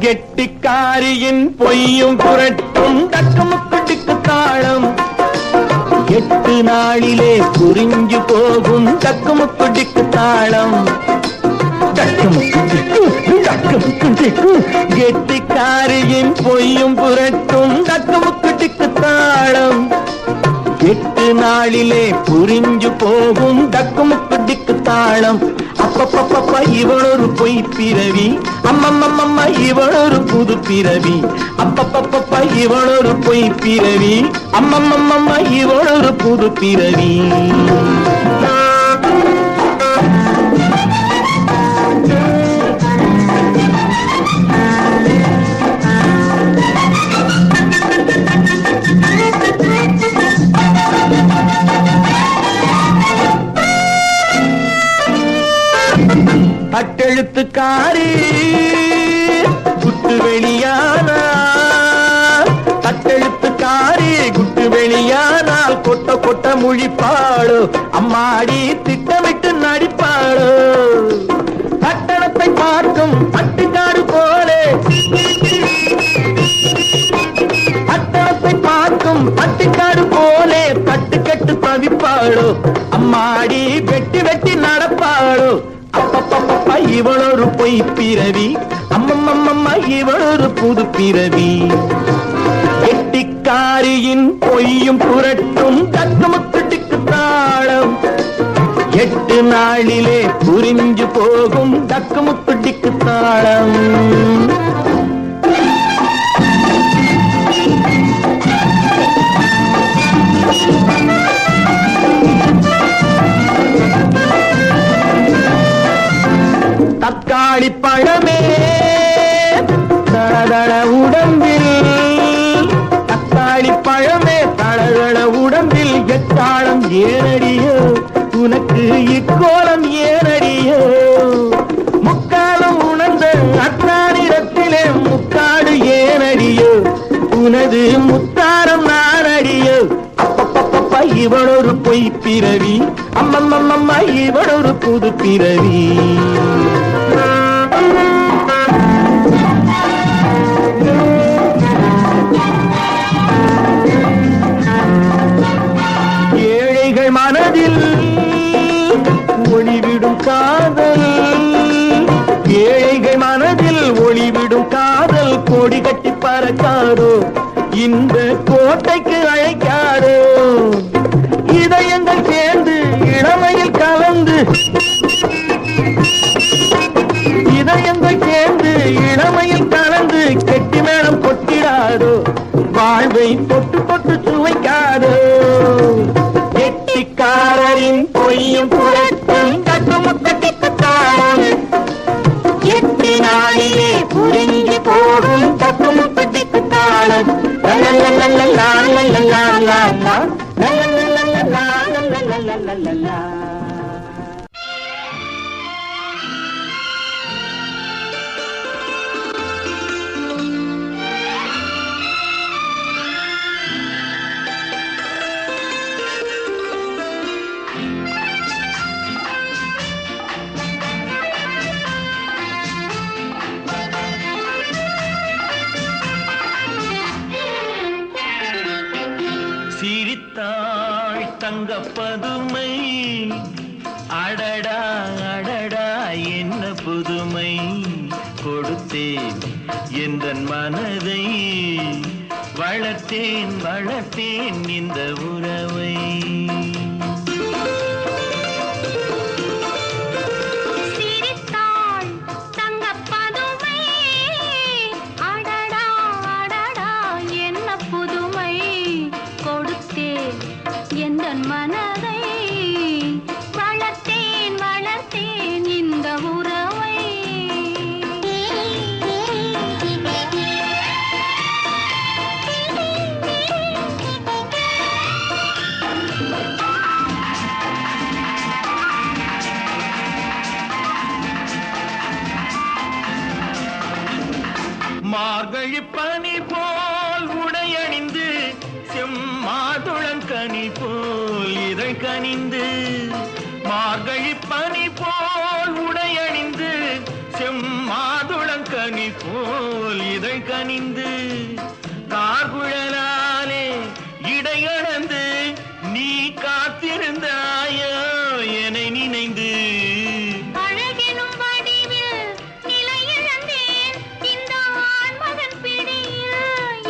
கெட்டிக்காரியின் பொய்யும் புரட்டும் தக்கமுக்குட்டிக்கு தாளம் 8 நாளிலே புரிஞ்சு போகும் தக்கமுக்குட்டிக்கு தாளம் கெட்டிக்காரியின் பொய்யும் புரட்டும் தக்கமுக்குட்டிக்கு தாளம் 8 நாளிலே புரிஞ்சு போகும் தக்கமுக்குட்டிக்கு தாளம் அப்பப்பப்பப்பா இவளொரு பொய் பிறவி அம்மம்மம்மம்மா இவளொரு புது பிறவி அப்பப்பப்பப்பா இவளொரு பொய் பிறவி அம்மம்மம்மம்மா இவளொரு புது பிறவி தட்டெழுத்துக்காரி குட்டு வெளியானால் தட்டெழுத்துக்காரி குட்டு வெளியானால் கொட்ட கொட்ட முழிப்பாளோ அம்மாடி திட்டமிட்டு நடிப்பாளோ பட்டணத்தை பார்க்கும் பட்டுக்காடு போலே பட்டணத்தை பார்க்கும் பட்டுக்காடு போலே தட்டுக்கட்டு தவிப்பாளோ அம்மாடி வெட்டி வெட்டி நடப்பாளோ அப்பப்பப்பப்பா இவளொரு பொய் பிறவி அம்மம்மம்மம்மா இவளொரு புது பிறவி கெட்டிக்காரியின் பொய்யும் புரட்டும் தக்கமுக்குட்டிக்கு தாளம் 8 நாளிலே புரிஞ்சு போகும் தக்கமுக்குட்டிக்கு தாளம் தக்காளி பழமே தளதள உடம்பில் தக்காளி பழமே தளதள உடம்பில் எக்காலம் ஏனடியோ உனக்கு இக்கோலம் ஏனடியோ முக்காலம் உணர்ந்த அத்தானிடத்திலே முக்காடு ஏனடியோ உனது முத்தாரம் நானடியோ அப்பப்பப்பப்பா இவளொரு பொய் பிறவி அம்மம்மம்மம்மா இவளொரு புது பிறவி ஏழைகள் மனதில் ஒளிவிடும் காதல் ஏழைகள் மனதில் ஒளிவிடும் காதல் கோடி கட்டி பறக்காதோ இந்த கோட்டைக்கு அழைக்காதோ இதயங்கள் சேர்ந்து இளமையில் கலந்து இதயங்கள் சேர்ந்து இளமையில் கலந்து கெட்டி மேளம் கொட்டிடாதோ வாழ்வை தொட்டு தொட்டு சுவைக்காதோ கெட்டிக்காரரின் பொய்யும் புரட்டும் தக்கமுக்குட்டிக்கு தாளம் 8 நாளிலே புரிஞ்சு போகும் தக்கமுக்குட்டிக்கு தாளம் சிரித்தாள் தங்கப்பதுமை அடடா அடடா என்ன புதுமை கொடுத்தேன் எந்தன் மனதை வளர்த்தேன் வளர்த்தேன் இந்த உறவை மனதை வளர்த்தேன் வளர்த்தேன் இந்த உறவை மார்கழி பனி போல் உடையணிந்து செம்மாதுளங்கனி போல் இதை கனிந்து மார்கழி பனி போல் உடையணிந்து செம்மாதுளங்கனி போல் இதழ் கனிந்து கார்குழலாலே இடையளந்து நீ காத்திருந்தாயோ என்னை நினைந்து அழகெனும் வடிவில் நிலை இழந்தேன் இந்த ஆண்மகன் பிடியில்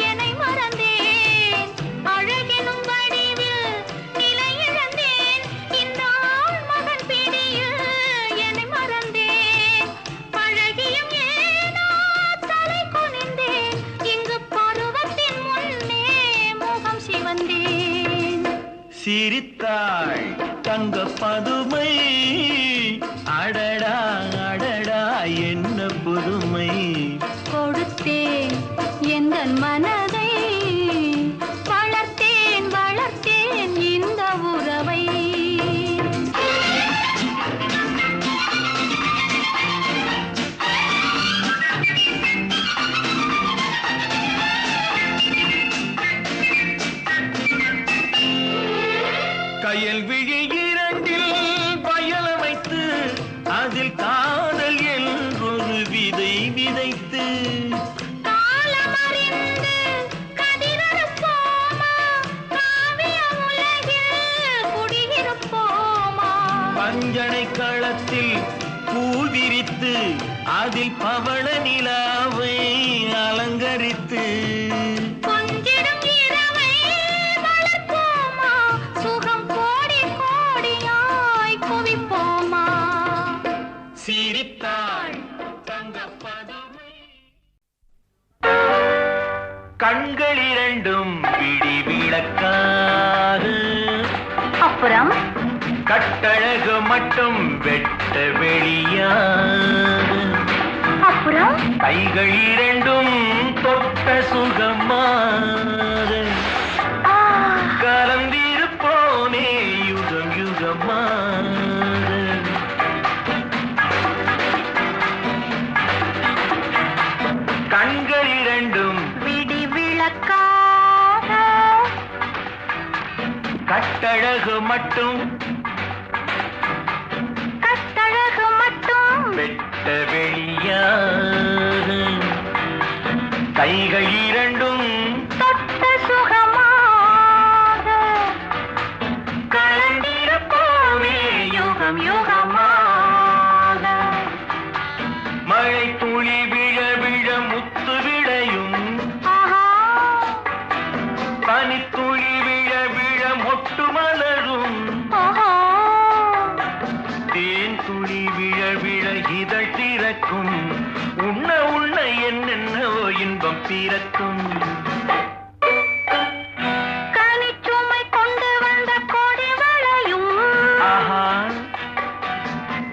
என்னை மறந்தேன் அழகெனும் வடிவில் நிலை இழந்தேன் இந்த ஆண்மகன் பிடியில் என்னை மறந்தேன் பழகியும் ஏனோ தலை குனிந்தேன் இங்கு பருவத்தின் முன்னே முகம் சிவந்தேன் சிரித்தாள் தங்க பதுமை அடடா அடடா என்ன புதுமை கொடுத்தேன் எந்தன் மனதை வளர்த்தேன் வளர்த்தேன் இந்த உறவை கயல் விழி இரண்டில் பயலமைத்து அதில் காதல் என்றொரு விதை விதைத்து காலமறிந்து கதிரறுப்போமா காவிய உலகில் குடியிருப்போமா பஞ்சனை களத்தில் பூ விரித்து அதில் பவள நிலாவை அலங்கரித்து கொஞ்சிடும் இரவை வளர்ப்போமா சுகம் கோடி கோடியாய் குவிப்போமா சிரித்தாள் தங்க பதுமை கண்கள் இரண்டும் பிடி விளக்காது அப்புறம் கட்டழகு மட்டும் வெட்ட வெளியாது அப்புறம் கைகள் இரண்டும் தொட்ட சுகமாது கலந்திருப்போனே யுகம் யுகமாது கண்கள் இரண்டும் விடி விளக்காக கட்டழகு மட்டும் கட்டழகு மட்டும் வெட்ட வெளியாது கைகள் இரண்டும் தொட்ட சுகமாக கலந்திருப்போமே யுகம் யுகமாக மழை துளி விழ விழ முத்து விளையும் ஆஹா பனித்துளி விழ விழ மொட்டு மலரும் ஆஹா தேன் துளி விழ விழ இதழ் திறக்கும் உண்ண உண்ண என்னென்னவோ இன்பம் பிறக்கும் கனிச்சுமை கொண்டு வந்த கொடி வளையும் ஆஹா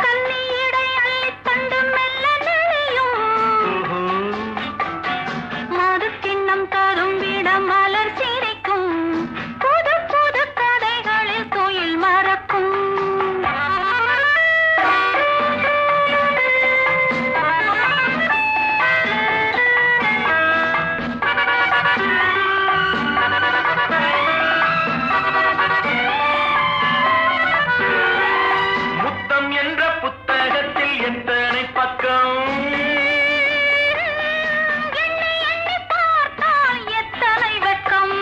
கன்னியடை அள்ளித் தண்டு மெல்ல நெளியும் ஓஹோ மதுக்கிண்ணம் தரும் விட மலர் சிரிக்கும் புது புது கதைகளில் துயில் மறக்கும் முத்தம் என்ற புத்தகத்தில் எத்தனை பக்கம் எண்ணி எண்ணி பார்த்தால் எத்தனை வெட்கம்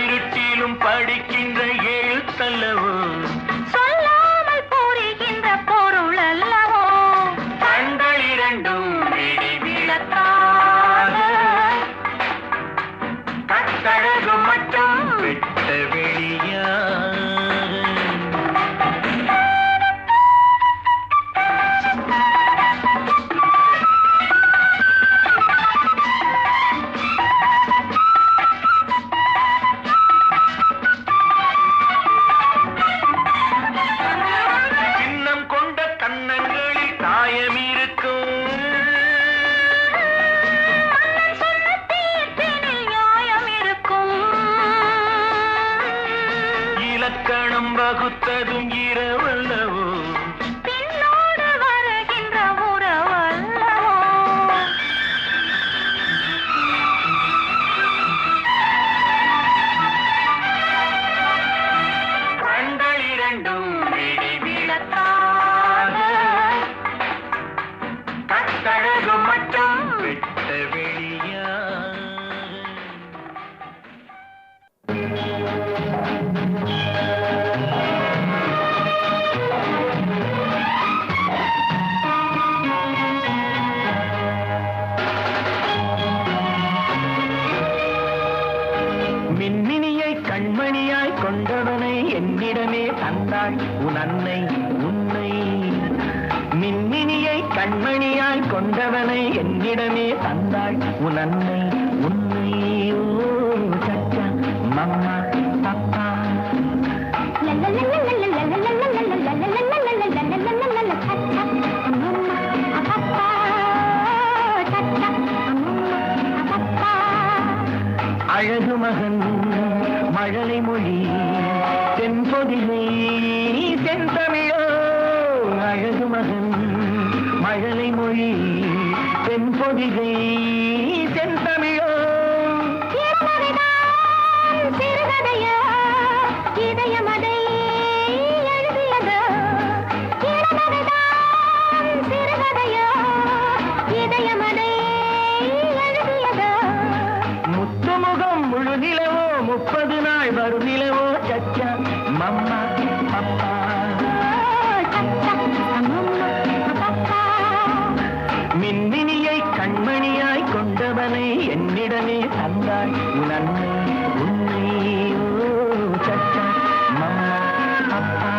இருட்டிலும் படிக்கின்ற எழுத்தல்லவோ சொல்லாமல் புரிகின்ற பொருள் அல்லவோ கண்கள் இரண்டும் விடி விளக்காக கட்டழகு மட்டும் வெட்ட வெளியாது சின்னம் கொண்ட கன்னங்களில் காயம் இருக்கும் மன்னன் சொன்ன தீர்ப்பினில் நியாயம் இருக்கும் இலக்கணம் வகுத்ததும் இரவல்லவோ பின்னோடு வருகின்ற உறவல்லவோ கண்கள் இரண்டும் விடி விளக்காக கழகு மட்டும் வெட்ட வெளியா. மின்மினியை கண்மணியாய் கொண்டவனை என்னிடமே தந்தாள் உன் அன்னை உன்னை. மின்மினியை கண்மணியாய் கொண்டவனை என்னிடமே தந்தாள் உன் அன்னை உன்னை. ஓ சச்சா மம்மா பப்பா அழகு மகன் மழலை மொழி தென்பொதிகை தென்தமிழோ. அழகு மகன் மழலை மொழி தென்பொதிகை தென்தமிழோ. சிறுகதையோ இதயமதை எழுதியதோ. சிறுகதையோ இதயமதை எழுதியதோ. முத்துமுகம் முழு நிலவோ 30 நாள் வரும் நிலவோ சச்சா மம்மா பப்பா. மின்மினியை கண்மணியாய் கொண்டவனை என்னிடமே தந்தாள் உன் அன்னை உன்னை. ஓ சச்சா மம்மா பப்பா.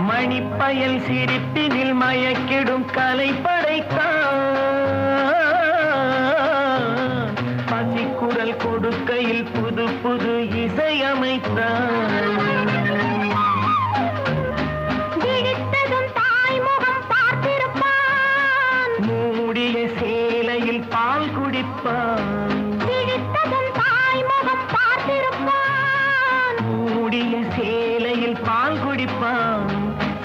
மணிப்பயல் சிரிப்பினில் மயக்கிடும் கலை படைத்தான். பசிக்குரல் கொடுக்கையில் புது புது இசையமைத்தான். விழித்ததும் தாய்முகம் பார்த்திருப்பான். மூடிய சேலையில் பால் குடிப்பான். விழித்ததும் தாய்முகம் பார்த்திருப்பான். மூடிய சேலையில் பால் குடிப்பான்.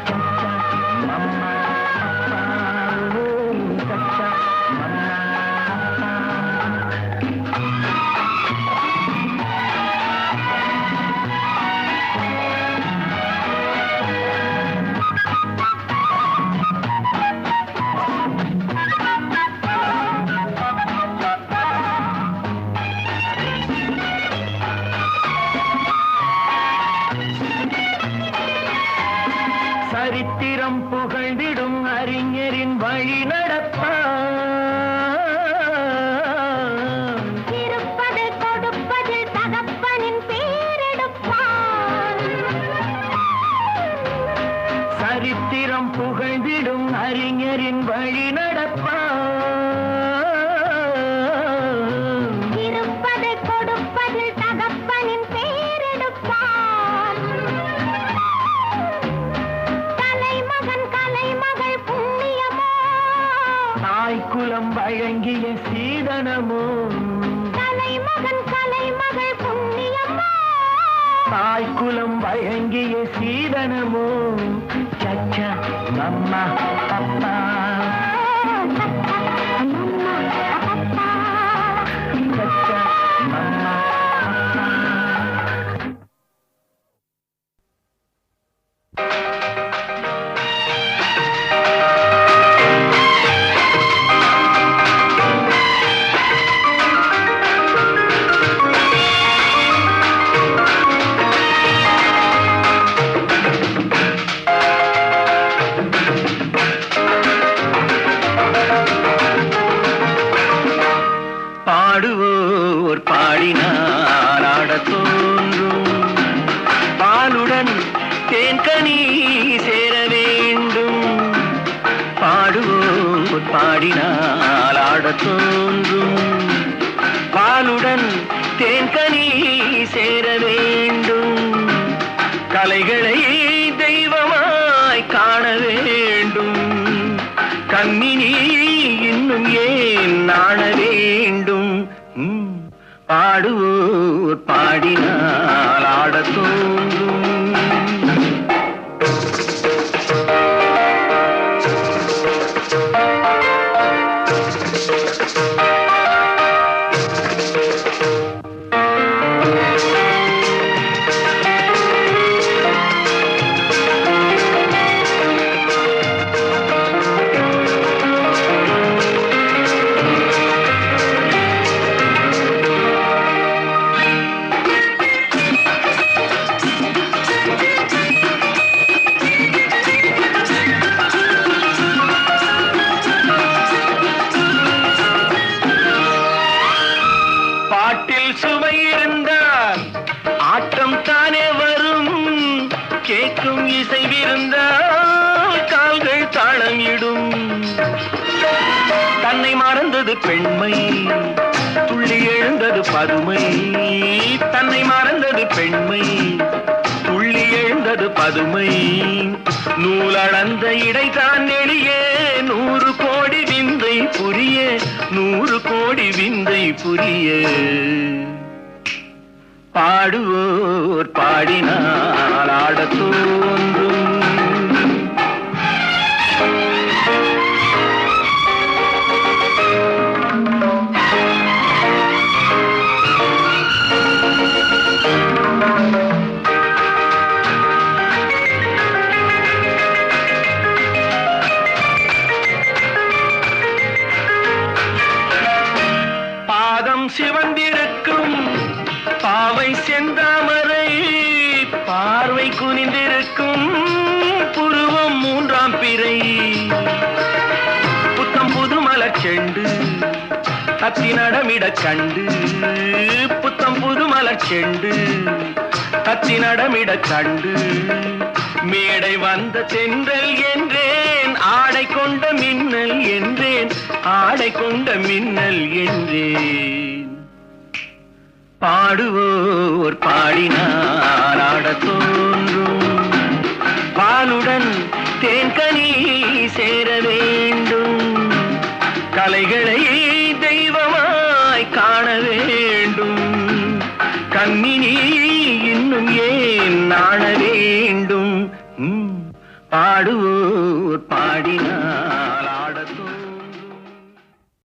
சச்சா மம்மா அப்பா. ஓ சச்சா மம்மா அப்பா. சரித்திரம் புகழ்ந்திடும் அறிஞரின் வழி நடப்பான். இருப்பதை கொடுப்பதில் தகப்பனின் பேரெடுப்பான். சரித்திரம் புகழ்ந்திடும் அறிஞரின் வழி நடப்பான். இருப்பதை கொடுப்பதில் தகப்பனின் பேரெடுப்பான். கலைமகன் கலைமகள் புண்ணியமோ. தாய்க்குலம் வழங்கிய சீதனமோ. கலைமகன் கலைமகள் புண்ணியமோ. தாய்க்குலம் வழங்கிய சீதனமோ. சச்சா மம்மா பப்பா. சச்சா மம்மா பப்பா. பாடுவோர் பாடினால் ஆடத் தோன்றும். பாலுடன் தேன்கனி சேர வேண்டும். பாடுவோர் பாடினால் ஆடத் தோன்றும். பாலுடன் தேன்கனி சேர வேண்டும். கலைகளை தெய்வமாய் காண வேண்டும். கண்ணினி இன்னும் ஏன் நாண வேண்டும். பாடுவோர் பாடினால் ஆடத் கூட்டம் தானே வரும் கேட்கும் இசை விருந்தால் கால்கள் தாளம் இடும். தன்னை மறந்தது பெண்மை துள்ளி எழுந்தது பதுமை. தன்னை மறந்தது பெண்மை துள்ளி எழுந்தது பதுமை. நூலளந்த இடைதான் நெளியே 100 கோடி விந்தை புரிய 100 கோடி விந்தை புரிய. பாடுவோர் பாடினால் ஆடத் தோன்றும். பாதம் சிவந்திருக்கும் பாவை செந்தாமரை பார்வை குனிந்திருக்கும் புருவம் 3ஆம் பிறை. புத்தம் புது மலர் செண்டு தத்தி நடமிட கண்டு. புத்தம் புது மலர் செண்டு தத்தி நடமிட கண்டு. மேடை வந்த தென்றல் என்றேன் ஆடை கொண்ட மின்னல் என்றேன் ஆடை கொண்ட மின்னல் என்றேன். பாடுவோர் பாடினால் ஆடத் தோன்றும். பாலுடன் தேன்கனி சேர வேண்டும். கலைகளை தெய்வமாய் காண வேண்டும். கண்ணினி இன்னும் ஏன் நாண வேண்டும். பாடுவோர் பாடினார்